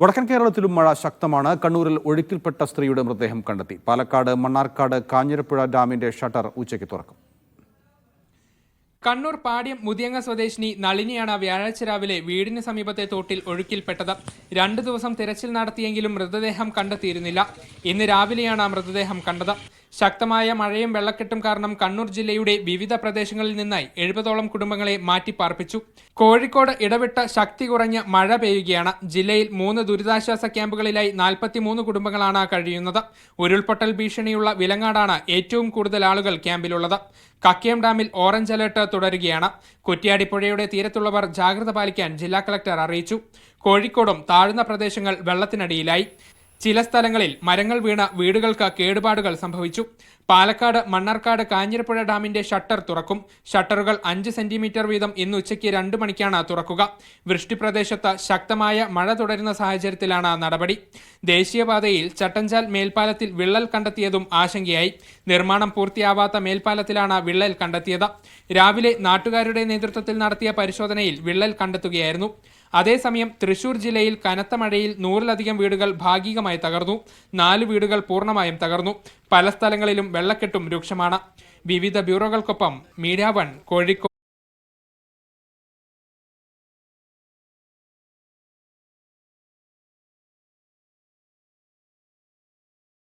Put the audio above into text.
വടക്കൻ കേരളത്തിലും മഴ ശക്തമാണ്. കണ്ണൂരിൽ ഒഴുക്കിൽപ്പെട്ട സ്ത്രീയുടെ മൃതദേഹം കണ്ടെത്തി. പാലക്കാട് മണ്ണാർക്കാട് കാഞ്ഞിരപ്പുഴ ഡാമിന്റെ ഷട്ടർ ഉച്ചയ്ക്ക് തുറക്കും. കണ്ണൂർ പാട്യം മുതിയങ്ങ സ്വദേശിനി നളിനിയാണ് വ്യാഴാഴ്ച രാവിലെ വീടിന് സമീപത്തെ തോട്ടിൽ ഒഴുക്കിൽപ്പെട്ടത്. 2 ദിവസം തിരച്ചിൽ നടത്തിയെങ്കിലും മൃതദേഹം കണ്ടെത്തിയിരുന്നില്ല. ഇന്ന് രാവിലെയാണ് മൃതദേഹം കണ്ടത്. ശക്തമായ മഴയും വെള്ളക്കെട്ടും കാരണം കണ്ണൂർ ജില്ലയുടെ വിവിധ പ്രദേശങ്ങളിൽ നിന്നായി 70ഓളം കുടുംബങ്ങളെ മാറ്റിപ്പാർപ്പിച്ചു. കോഴിക്കോട് ഇടവിട്ട് ശക്തി കുറഞ്ഞ് മഴ പെയ്യുകയാണ്. ജില്ലയിൽ 3 ദുരിതാശ്വാസ ക്യാമ്പുകളിലായി 43 കുടുംബങ്ങളാണ് കഴിയുന്നത്. ഉരുൾപൊട്ടൽ ഭീഷണിയുള്ള വിലങ്ങാടാണ് ഏറ്റവും കൂടുതൽ ആളുകൾ ക്യാമ്പിലുള്ളത്. കക്കയം ഡാമിൽ ഓറഞ്ച് അലർട്ട് തുടരുകയാണ്. കുറ്റ്യാടിപ്പുഴയുടെ തീരത്തുള്ളവർ ജാഗ്രത പാലിക്കാൻ ജില്ലാ കളക്ടർ അറിയിച്ചു. കോഴിക്കോടും താഴ്ന്ന പ്രദേശങ്ങൾ വെള്ളത്തിനടിയിലായി. ചില സ്ഥലങ്ങളിൽ മരങ്ങൾ വീണ വീടുകൾക്ക് കേടുപാടുകൾ സംഭവിച്ചു. പാലക്കാട് മണ്ണാർക്കാട് കാഞ്ഞിരപ്പുഴ ഡാമിന്റെ ഷട്ടർ തുറക്കും. ഷട്ടറുകൾ 5 സെന്റിമീറ്റർ വീതം ഇന്ന് ഉച്ചയ്ക്ക് 2 മണിക്കാണ് തുറക്കുക. വൃഷ്ടിപ്രദേശത്ത് ശക്തമായ മഴ തുടരുന്ന സാഹചര്യത്തിലാണ് നടപടി. ദേശീയപാതയിൽ ചട്ടഞ്ചാൽ മേൽപ്പാലത്തിൽ വിള്ളൽ കണ്ടെത്തിയതും ആശങ്കയായി. നിർമ്മാണം പൂർത്തിയാവാത്ത മേൽപ്പാലത്തിലാണ് വിള്ളൽ കണ്ടെത്തിയത്. രാവിലെ നാട്ടുകാരുടെ നേതൃത്വത്തിൽ നടത്തിയ പരിശോധനയിൽ വിള്ളൽ കണ്ടെത്തുകയായിരുന്നു. അതേസമയം തൃശൂർ ജില്ലയിൽ കനത്ത മഴയിൽ 100-ലധികം വീടുകൾ ഭാഗികമായി തകർന്നു. 4 വീടുകൾ പൂർണ്ണമായും തകർന്നു. പല സ്ഥലങ്ങളിലും വെള്ളക്കെട്ടും രൂക്ഷമാണ്. വിവിധ ബ്യൂറോകൾക്കൊപ്പം മീഡിയ 1 കോഴിക്കോട്.